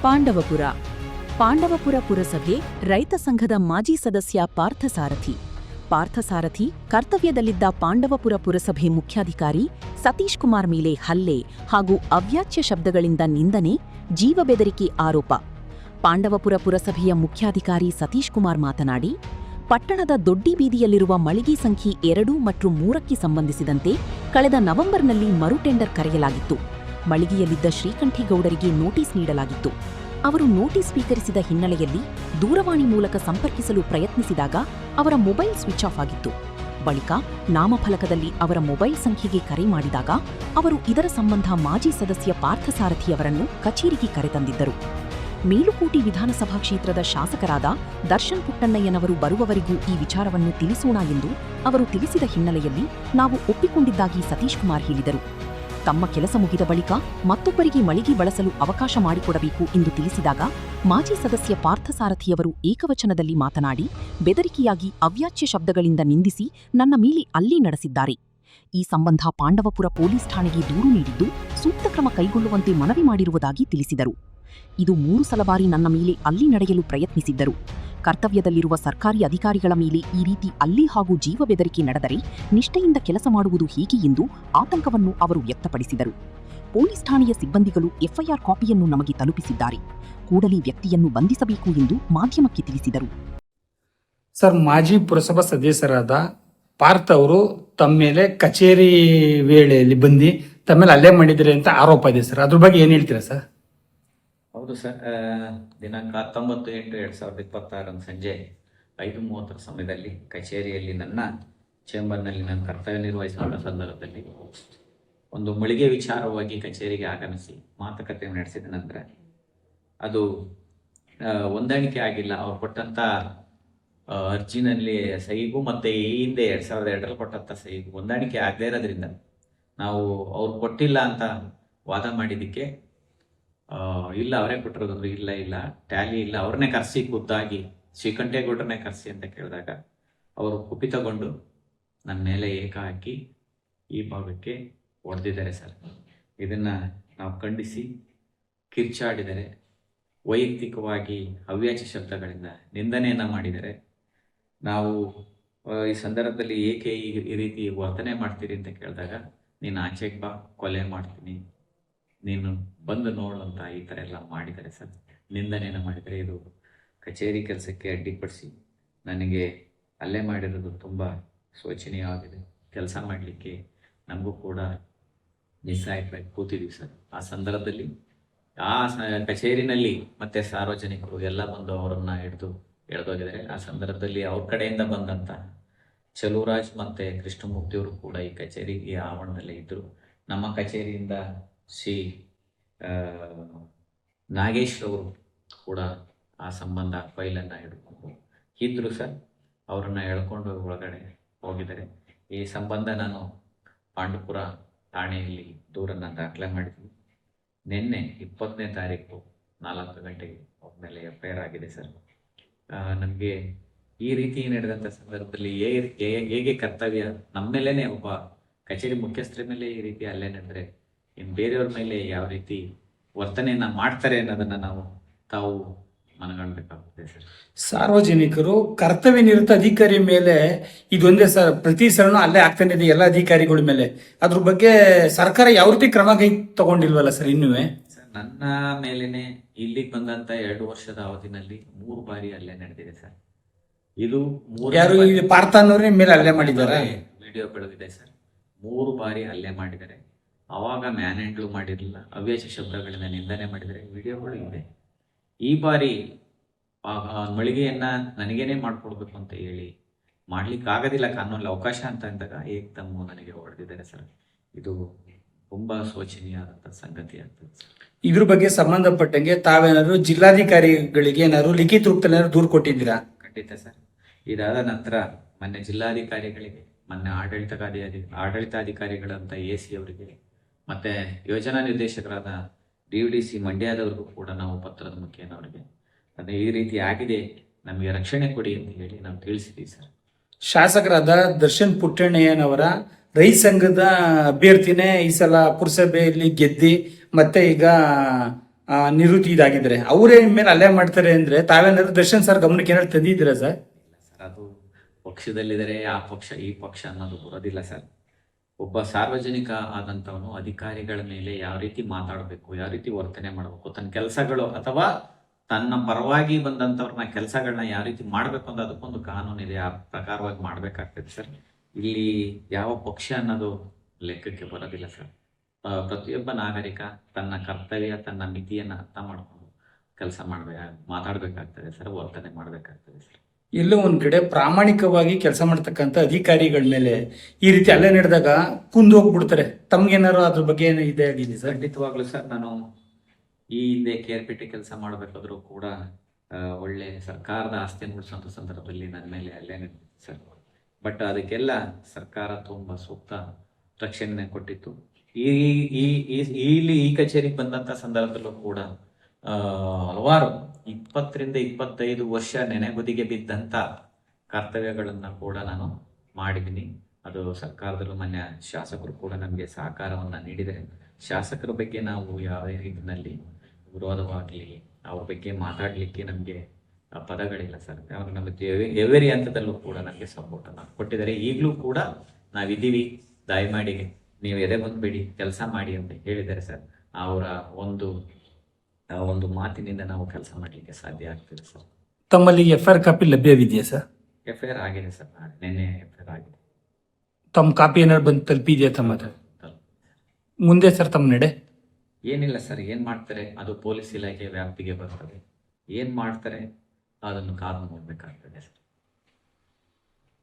ಪಾಂಡವಪುರ. ಪಾಂಡವಪುರ ಪುರಸಭೆ ರೈತ ಸಂಘದ ಮಾಜಿ ಸದಸ್ಯ ಪಾರ್ಥಸಾರಥಿ ಕರ್ತವ್ಯದಲ್ಲಿದ್ದ ಪಾಂಡವಪುರ ಪುರಸಭೆ ಮುಖ್ಯಾಧಿಕಾರಿ ಸತೀಶ್ ಕುಮಾರ್ ಮೇಲೆ ಹಲ್ಲೆ ಹಾಗೂ ಅವ್ಯಾಚ್ಯ ಶಬ್ದಗಳಿಂದ ನಿಂದನೆ, ಜೀವ ಬೆದರಿಕೆ ಆರೋಪ. ಪಾಂಡವಪುರ ಪುರಸಭೆಯ ಮುಖ್ಯಾಧಿಕಾರಿ ಸತೀಶ್ ಕುಮಾರ್ ಮಾತನಾಡಿ, ಪಟ್ಟಣದ ದೊಡ್ಡಿ ಬೀದಿಯಲ್ಲಿರುವ ಮಳಿಗೆ ಸಂಖ್ಯೆ 2 ಮತ್ತು 3ಕ್ಕೆ ಸಂಬಂಧಿಸಿದಂತೆ ಕಳೆದ ನವೆಂಬರ್ನಲ್ಲಿ ಮರು ಟೆಂಡರ್ ಕರೆಯಲಾಗಿತ್ತು. ಮಳಿಗೆಯಲ್ಲಿದ್ದ ಶ್ರೀಕಂಠೇಗೌಡರಿಗೆ ನೋಟಿಸ್ ನೀಡಲಾಗಿತ್ತು. ಅವರು ನೋಟಿಸ್ ಸ್ವೀಕರಿಸಿದ ಹಿನ್ನೆಲೆಯಲ್ಲಿ ದೂರವಾಣಿ ಮೂಲಕ ಸಂಪರ್ಕಿಸಲು ಪ್ರಯತ್ನಿಸಿದಾಗ ಅವರ ಮೊಬೈಲ್ ಸ್ವಿಚ್ ಆಫ್ ಆಗಿತ್ತು. ಬಳಿಕ ನಾಮಫಲಕದಲ್ಲಿ ಅವರ ಮೊಬೈಲ್ ಸಂಖ್ಯೆಗೆ ಕರೆ ಮಾಡಿದಾಗ ಅವರು ಇದರ ಸಂಬಂಧ ಮಾಜಿ ಸದಸ್ಯ ಪಾರ್ಥಸಾರಥಿಯವರನ್ನು ಕಚೇರಿಗೆ ಕರೆತಂದಿದ್ದರು. ಮೇಲುಕೋಟೆ ವಿಧಾನಸಭಾ ಕ್ಷೇತ್ರದ ಶಾಸಕರಾದ ದರ್ಶನ್ ಪುಟ್ಟಣ್ಣಯ್ಯನವರು ಬರುವವರೆಗೂ ಈ ವಿಚಾರವನ್ನು ತಿಳಿಸೋಣ ಎಂದು ಅವರು ತಿಳಿಸಿದ ಹಿನ್ನೆಲೆಯಲ್ಲಿ ನಾವು ಒಪ್ಪಿಕೊಂಡಿದ್ದಾಗಿ ಸತೀಶ್ ಕುಮಾರ್ ಹೇಳಿದರು. ತಮ್ಮ ಕೆಲಸ ಮುಗಿದ ಬಳಿಕ ಮತ್ತೊಬ್ಬರಿಗೆ ಮಳಿಗೆ ಬಳಸಲು ಅವಕಾಶ ಮಾಡಿಕೊಡಬೇಕು ಎಂದು ತಿಳಿಸಿದಾಗ ಮಾಜಿ ಸದಸ್ಯ ಪಾರ್ಥಸಾರಥಿಯವರು ಏಕವಚನದಲ್ಲಿ ಮಾತನಾಡಿ, ಬೆದರಿಕೆಯಾಗಿ ಅವ್ಯಾಚ್ಯ ಶಬ್ದಗಳಿಂದ ನಿಂದಿಸಿ ನನ್ನ ಮೇಲೆ ಹಲ್ಲೆ ನಡೆಸಿದ್ದಾರೆ. ಈ ಸಂಬಂಧ ಪಾಂಡವಪುರ ಪೊಲೀಸ್ ಠಾಣೆಗೆ ದೂರು ನೀಡಿದ್ದು ಸೂಕ್ತ ಕ್ರಮ ಕೈಗೊಳ್ಳುವಂತೆ ಮನವಿ ಮಾಡಿರುವುದಾಗಿ ತಿಳಿಸಿದರು. ಇದು 3 ಸಲ ಬಾರಿ ನನ್ನ ಮೇಲೆ ಹಲ್ಲೆ ನಡೆಯಲು ಪ್ರಯತ್ನಿಸಿದ್ದರು. ಕರ್ತವ್ಯದಲ್ಲಿರುವ ಸರ್ಕಾರಿ ಅಧಿಕಾರಿಗಳ ಮೇಲೆ ಈ ರೀತಿ ಹಲ್ಲೆ ಹಾಗೂ ಜೀವ ಬೆದರಿಕೆ ನಡೆದರೆ ನಿಷ್ಠೆಯಿಂದ ಕೆಲಸ ಮಾಡುವುದು ಹೇಗೆ ಎಂದು ಆತಂಕವನ್ನು ಅವರು ವ್ಯಕ್ತಪಡಿಸಿದರು. ಪೊಲೀಸ್ ಠಾಣೆಯ ಸಿಬ್ಬಂದಿಗಳು ಎಫ್ಐಆರ್ ಕಾಪಿಯನ್ನು ನಮಗೆ ತಲುಪಿಸಿದ್ದಾರೆ. ಕೂಡಲೇ ವ್ಯಕ್ತಿಯನ್ನು ಬಂಧಿಸಬೇಕು ಎಂದು ಮಾಧ್ಯಮಕ್ಕೆ ತಿಳಿಸಿದರು. ಸರ್, ಮಾಜಿ ಪುರಸಭಾ ಸದಸ್ಯರಾದ ಪಾರ್ಥ ಅವರು ತಮ್ಮ ಮೇಲೆ ಕಚೇರಿ ವೇಳೆಯಲ್ಲಿ ಬಂದು ತಮ್ಮ ಮೇಲೆ ಹಲ್ಲೆ ಮಾಡಿದ್ದಾರೆ ಅಂತ ಆರೋಪ ಇದೆ ಸರ್. ಅದ್ರ ಬಗ್ಗೆ ಏನ್ ಹೇಳ್ತೀರಾ ಸರ್? ಹೌದು ಸರ್, ದಿನಾಂಕ 19/8/2026 ಸಂಜೆ 5:30 ಸಮಯದಲ್ಲಿ ಕಚೇರಿಯಲ್ಲಿ ನನ್ನ ಚೇಂಬರ್ನಲ್ಲಿ ನಾನು ಕರ್ತವ್ಯ ನಿರ್ವಹಿಸುವ ಸಂದರ್ಭದಲ್ಲಿ ಒಂದು ಮಳಿಗೆ ವಿಚಾರವಾಗಿ ಕಚೇರಿಗೆ ಆಗಮಿಸಿ ಮಾತುಕತೆ ನಡೆಸಿದ ನಂತರ ಅದು ಹೊಂದಾಣಿಕೆ ಆಗಿಲ್ಲ. ಅವ್ರು ಕೊಟ್ಟಂತ ಅರ್ಜಿನಲ್ಲಿ ಸಹಿಗೂ ಮತ್ತೆ ಈ ಹಿಂದೆ 2002 ಕೊಟ್ಟಂತ ಸಹಿಗೂ ಹೊಂದಾಣಿಕೆ ಆಗದೇ ಇರೋದ್ರಿಂದ ನಾವು ಅವ್ರು ಕೊಟ್ಟಿಲ್ಲ ಅಂತ ವಾದ ಮಾಡಿದ್ದಕ್ಕೆ ಇಲ್ಲ ಅವರೇ ಕೊಟ್ಟಿರೋದು, ಇಲ್ಲ ಟ್ಯಾಲಿ ಇಲ್ಲ, ಅವ್ರನ್ನೇ ಕರೆಸಿ ಖುದ್ದಾಗಿ ಶ್ರೀಕಂಠೇಗೌಡರನ್ನೇ ಕರೆಸಿ ಅಂತ ಕೇಳಿದಾಗ ಅವರು ಕುಪಿತಗೊಂಡು ನನ್ನ ಮೇಲೆ ಏಕ ಹಾಕಿ ಈ ಭಾಗಕ್ಕೆ ಹೊಡೆದಿದ್ದಾರೆ ಸರ್. ಇದನ್ನ ನಾವು ಖಂಡಿಸಿ ಕಿರ್ಚಾಡಿದರೆ, ವೈಯಕ್ತಿಕವಾಗಿ ಅವ್ಯಾಚ್ಯ ಶಬ್ದಗಳಿಂದ ನಿಂದನೆಯನ್ನ ಮಾಡಿದರೆ, ನಾವು ಈ ಸಂದರ್ಭದಲ್ಲಿ ಏಕೆ ಈ ರೀತಿ ವರ್ತನೆ ಮಾಡ್ತೀರಿ ಅಂತ ಕೇಳಿದಾಗ, ನೀನು ಆಚೆಗೆ ಬಾ, ಕೊಲೆ ಮಾಡ್ತೀನಿ, ನೀನು ಬಂದು ನೋಡು ಅಂತ ಈ ಥರ ಎಲ್ಲ ಮಾಡಿದ್ದಾರೆ ಸರ್. ನಿಂದನೆಯನ್ನು ಮಾಡಿದರೆ ಇದು ಕಚೇರಿ ಕೆಲಸಕ್ಕೆ ಅಡ್ಡಿಪಡಿಸಿ ನನಗೆ ಹಲ್ಲೆ ಮಾಡಿರೋದು ತುಂಬ ಶೋಚನೀಯವಾಗಿದೆ. ಕೆಲಸ ಮಾಡಲಿಕ್ಕೆ ನಮಗೂ ಕೂಡ ನಿಸ್ಸಹಾಯಕವಾಗಿ ಕೂತಿದ್ದೀವಿ ಸರ್. ಆ ಸಂದರ್ಭದಲ್ಲಿ ಆ ಕಚೇರಿನಲ್ಲಿ ಮತ್ತೆ ಸಾರ್ವಜನಿಕರು ಎಲ್ಲ ಬಂದು ಅವರನ್ನು ಎಳೆದೋಗಿದ್ದಾರೆ. ಆ ಸಂದರ್ಭದಲ್ಲಿ ಅವ್ರ ಕಡೆಯಿಂದ ಬಂದಂಥ ಚಲುವರಾಜ್ ಮತ್ತು ಕೃಷ್ಣಮೂರ್ತಿಯವರು ಕೂಡ ಈ ಕಚೇರಿಗೆ ಆವರಣದಲ್ಲೇ ಇದ್ದರು. ನಮ್ಮ ಕಚೇರಿಯಿಂದ ಶ್ರೀ ನಾಗೇಶ್ ಅವರು ಕೂಡ ಆ ಸಂಬಂಧ ಫೈಲನ್ನು ಹಿಡ್ಕೊಂಡು ಇದ್ರು ಸರ್. ಅವರನ್ನು ಎಳ್ಕೊಂಡು ಒಳಗಡೆ ಹೋಗಿದ್ದಾರೆ. ಈ ಸಂಬಂಧ ನಾನು ಪಾಂಡವಪುರ ಠಾಣೆಯಲ್ಲಿ ದೂರನ್ನು ದಾಖಲೆ ಮಾಡಿದ್ವಿ. ನಿನ್ನೆ 20ನೇ ತಾರೀಕು 4 ಗಂಟೆಗೆ ಅವ್ರ ಮೇಲೆ ಎಫ್ಐಆರ್ ಆಗಿದೆ ಸರ್. ನಮಗೆ ಈ ರೀತಿ ನಡೆದಂಥ ಸಂದರ್ಭದಲ್ಲಿ ಹೇಗೆ ಕರ್ತವ್ಯ ನಮ್ಮ ಮೇಲೇನೆ, ಒಬ್ಬ ಕಚೇರಿ ಮುಖ್ಯಸ್ಥರ ಮೇಲೆ ಈ ರೀತಿ ಹಲ್ಲೆ ನಡೆದರೆ ಇನ್ನು ಬೇರೆಯವ್ರ ಮೇಲೆ ಯಾವ ರೀತಿ ವರ್ತನೆಯನ್ನ ಮಾಡ್ತಾರೆ ಅನ್ನೋದನ್ನ ತಾವು ಮನಗಾಣಬೇಕಾಗುತ್ತೆ ಸರ್. ಸಾರ್ವಜನಿಕರು ಕರ್ತವ್ಯ ನಿರತ ಅಧಿಕಾರಿ ಮೇಲೆ ಇದೊಂದೇ ಸರ್, ಪ್ರತಿ ಸಲನೂ ಅಲ್ಲೇ ಆಗ್ತಾನೆ ಇದೆ ಎಲ್ಲ ಅಧಿಕಾರಿಗಳ ಮೇಲೆ. ಅದ್ರ ಬಗ್ಗೆ ಸರ್ಕಾರ ಯಾವ ರೀತಿ ಕ್ರಮ ಕೈ ತಗೊಂಡಿಲ್ವಲ್ಲ ಸರ್ ಇನ್ನೂ? ಸರ್, ನನ್ನ ಮೇಲೇನೆ ಇಲ್ಲಿಗೆ ಬಂದಂತ 2 ವರ್ಷದ ಅವಧಿನಲ್ಲಿ 3 ಬಾರಿ ಹಲ್ಲೆ ನಡೆದಿದೆ ಸರ್. ಇದು ಯಾರು ಪಾರ್ಥ ಅನ್ನೋರೇ ಮೇಲೆ ಹಲ್ಲೆ ಮಾಡಿದ್ದಾರೆ. ವಿಡಿಯೋ ಬೆಳೆದಿದೆ ಸರ್. 3 ಬಾರಿ ಹಲ್ಲೆ ಮಾಡಿದ್ದಾರೆ. ಅವಾಗ ಮ್ಯಾನ್ ಹ್ಯಾಂಡ್ಲು ಮಾಡಿರಲಿಲ್ಲ, ಅವ್ಯಾಚ್ಯ ಶಬ್ದಗಳಿಂದ ನಿಂದನೆ ಮಾಡಿದರೆ ವಿಡಿಯೋಗಳು ಇದೆ. ಈ ಬಾರಿ ಮಳಿಗೆಯನ್ನ ನನಗೇನೆ ಮಾಡ್ಕೊಡ್ಬೇಕು ಅಂತ ಹೇಳಿ ಮಾಡ್ಲಿಕ್ಕೆ ಆಗೋದಿಲ್ಲ, ಕಾನೂನಲ್ಲಿ ಅವಕಾಶ ಅಂತ ಅಂದಾಗ ಏಕ್ದಮ್ಮು ನನಗೆ ಹೊಡೆದಿದ್ದಾರೆ ಸರ್. ಇದು ತುಂಬಾ ಶೋಚನೀಯವಾದಂಥ ಸಂಗತಿ ಆಗ್ತದೆ ಸರ್. ಇದ್ರ ಬಗ್ಗೆ ಸಂಬಂಧಪಟ್ಟಂಗೆ ತಾವೇನಾದ್ರು ಜಿಲ್ಲಾಧಿಕಾರಿಗಳಿಗೆ ಏನಾದ್ರು ಲಿಖಿತ ರೂಪದಲ್ಲಿ ದೂರು ಕೊಟ್ಟಿದ್ದೀರಾ? ಖಂಡಿತ ಸರ್. ಇದಾದ ನಂತರ ಮೊನ್ನೆ ಜಿಲ್ಲಾಧಿಕಾರಿಗಳಿಗೆ, ಮೊನ್ನೆ ಆಡಳಿತಾಧಿಕಾರಿಗಳಂತ AC ಅವರಿಗೆ ಮತ್ತೆ ಯೋಜನಾ ನಿರ್ದೇಶಕರಾದ DVDC ಮಂಡ್ಯದವ್ರಿಗೂ ಕೂಡ ನಾವು ಪತ್ರದ ಮುಖೇನ ಅವರಿಗೆ ಅದೇ ಈ ರೀತಿ ಆಗಿದೆ, ನಮಗೆ ರಕ್ಷಣೆ ಕೊಡಿ ಅಂತ ಹೇಳಿ ನಾವು ತಿಳಿಸಿದ್ದೀವಿ ಸರ್. ಶಾಸಕರಾದ ದರ್ಶನ್ ಪುಟ್ಟಣ್ಣಯ್ಯನವರ ರೈತ ಸಂಘದ ಅಭ್ಯರ್ಥಿನೇ ಈ ಸಲ ಪುರಸಭೆಯಲ್ಲಿ ಗೆದ್ದಿ ಮತ್ತೆ ಈಗ ನಿವೃತ್ತಿ ಇದಾಗಿದ್ರೆ ಅವರೇ ಮೇಲೆ ಅಲ್ಲೇ ಮಾಡ್ತಾರೆ ಅಂದ್ರೆ ತಾವೇನಾದ್ರು ದರ್ಶನ್ ಸರ್ ಗಮನಕ್ಕೆ ಏನಾದ್ರು ತಂದಿದ್ದೀರಾ ಸರ್? ಇಲ್ಲ ಸರ್, ಅದು ಪಕ್ಷದಲ್ಲಿದ್ದಾರೆ ಆ ಪಕ್ಷ ಈ ಪಕ್ಷ ಅನ್ನೋದು ಬರೋದಿಲ್ಲ ಸರ್. ಒಬ್ಬ ಸಾರ್ವಜನಿಕ ಆದಂಥವನು ಅಧಿಕಾರಿಗಳ ಮೇಲೆ ಯಾವ ರೀತಿ ಮಾತಾಡಬೇಕು, ಯಾವ ರೀತಿ ವರ್ತನೆ ಮಾಡಬೇಕು, ತನ್ನ ಕೆಲಸಗಳು ಅಥವಾ ತನ್ನ ಪರವಾಗಿ ಬಂದಂಥವ್ರನ್ನ ಕೆಲಸಗಳನ್ನ ಯಾವ ರೀತಿ ಮಾಡಬೇಕು ಅಂತ ಅದಕ್ಕೊಂದು ಕಾನೂನಿದೆ, ಆ ಪ್ರಕಾರವಾಗಿ ಮಾಡಬೇಕಾಗ್ತದೆ ಸರ್. ಇಲ್ಲಿ ಯಾವ ಪಕ್ಷ ಅನ್ನೋದು ಲೆಕ್ಕಕ್ಕೆ ಬರೋದಿಲ್ಲ ಸರ್. ಪ್ರತಿಯೊಬ್ಬ ನಾಗರಿಕ ತನ್ನ ಕರ್ತವ್ಯ, ತನ್ನ ಮಿತಿಯನ್ನು ಅರ್ಥ ಮಾಡ್ಕೊಂಡು ಕೆಲಸ ಮಾತಾಡಬೇಕಾಗ್ತದೆ ಸರ್, ವರ್ತನೆ ಮಾಡಬೇಕಾಗ್ತದೆ ಸರ್. ಎಲ್ಲೋ ಒಂದ್ ಕಡೆ ಪ್ರಾಮಾಣಿಕವಾಗಿ ಕೆಲಸ ಮಾಡ್ತಕ್ಕಂಥ ಅಧಿಕಾರಿಗಳ ಮೇಲೆ ಈ ರೀತಿ ಅಲ್ಲೇ ನಡೆದಾಗ ಕುಂದು ಹೋಗ್ಬಿಡ್ತಾರೆ. ತಮ್ಗೇನಾರು ಅದ್ರ ಬಗ್ಗೆ ಏನೋ ಇದೆ ಆಗಿದೆ ಸರ್? ಖಂಡಿತವಾಗ್ಲೂ ಸರ್, ನಾನು ಈ ಹಿಂದೆ KRPT ಕೆಲಸ ಮಾಡಬೇಕಾದ್ರೂ ಕೂಡ ಒಳ್ಳೆ ಸರ್ಕಾರದ ಆಸ್ತಿಯನ್ನು ಉಳಿಸುವಂಥ ಸಂದರ್ಭದಲ್ಲಿ ನನ್ನ ಮೇಲೆ ಅಲ್ಲೇ ನಡೆದಿತ್ತು ಸರ್. ಬಟ್ ಅದಕ್ಕೆಲ್ಲ ಸರ್ಕಾರ ತುಂಬ ಸೂಕ್ತ ರಕ್ಷಣೆ ಕೊಟ್ಟಿತ್ತು. ಈ ಕಚೇರಿಗೆ ಬಂದಂಥ ಸಂದರ್ಭದಲ್ಲೂ ಕೂಡ ಹಲವಾರು 20 ರಿಂದ 25 ವರ್ಷ ನೆನೆಗುದಿಗೆ ಬಿದ್ದಂಥ ಕರ್ತವ್ಯಗಳನ್ನು ಕೂಡ ನಾನು ಮಾಡಿದ್ದೀನಿ. ಅದು ಸರ್ಕಾರದಲ್ಲೂ ಮಾನ್ಯ ಶಾಸಕರು ಕೂಡ ನಮಗೆ ಸಹಕಾರವನ್ನು ನೀಡಿದರೆ, ಶಾಸಕರ ಬಗ್ಗೆ ನಾವು ಯಾವುದೇ ರೀತಿಯಲ್ಲಿ ವಿರೋಧವಾಗಲಿ ಅವ್ರ ಬಗ್ಗೆ ಮಾತಾಡಲಿಕ್ಕೆ ನಮಗೆ ಪದಗಳಿಲ್ಲ ಸರ್. ಅವರು ನಮಗೆ ಎವರಿ ಹಂತದಲ್ಲೂ ಕೂಡ ನಮಗೆ ಸಪೋರ್ಟನ್ನು ಕೊಟ್ಟಿದ್ದಾರೆ. ಈಗಲೂ ಕೂಡ ನಾವಿದ್ದೀವಿ, ದಯಮಾಡಿ ನೀವು ಎದೆ ಬಂದ್ಬೇಡಿ, ಕೆಲಸ ಮಾಡಿ ಅಂತ ಹೇಳಿದ್ದಾರೆ ಸರ್. ಅವರ ಒಂದು ಮಾತಿನಿಂದ ನಾವು ಕೆಲಸ ಮಾಡಲಿಕ್ಕೆ ಸಾಧ್ಯ ಆಗ್ತದೆ ಸರ್. ತಮ್ಮಲ್ಲಿ FIR ಕಾಪಿ ಲಭ್ಯವಿದೆಯಾ ಸರ್? FIR ಆಗಿದೆ ಸರ್, ನಿನ್ನೆ FIR ಆಗಿದೆ. ತಮ್ಮ ಕಾಪಿ ಏನಾದ್ರು ಬಂದು ತಲುಪಿದೆಯಾ ತಮ್ಮ ಹತ್ರ? ಮುಂದೆ ಸರ್ ತಮ್ಮ ನಡೆ ಏನಿಲ್ಲ ಸರ್, ಏನ್ ಮಾಡ್ತಾರೆ ಅದು ಪೊಲೀಸ್ ಇಲಾಖೆ ವ್ಯಾಪ್ತಿಗೆ ಬರ್ತದೆ. ಏನ್ ಮಾಡ್ತಾರೆ ಅದನ್ನು ಕಾದು ನೋಡ್ಬೇಕಾಗ್ತದೆ ಸರ್.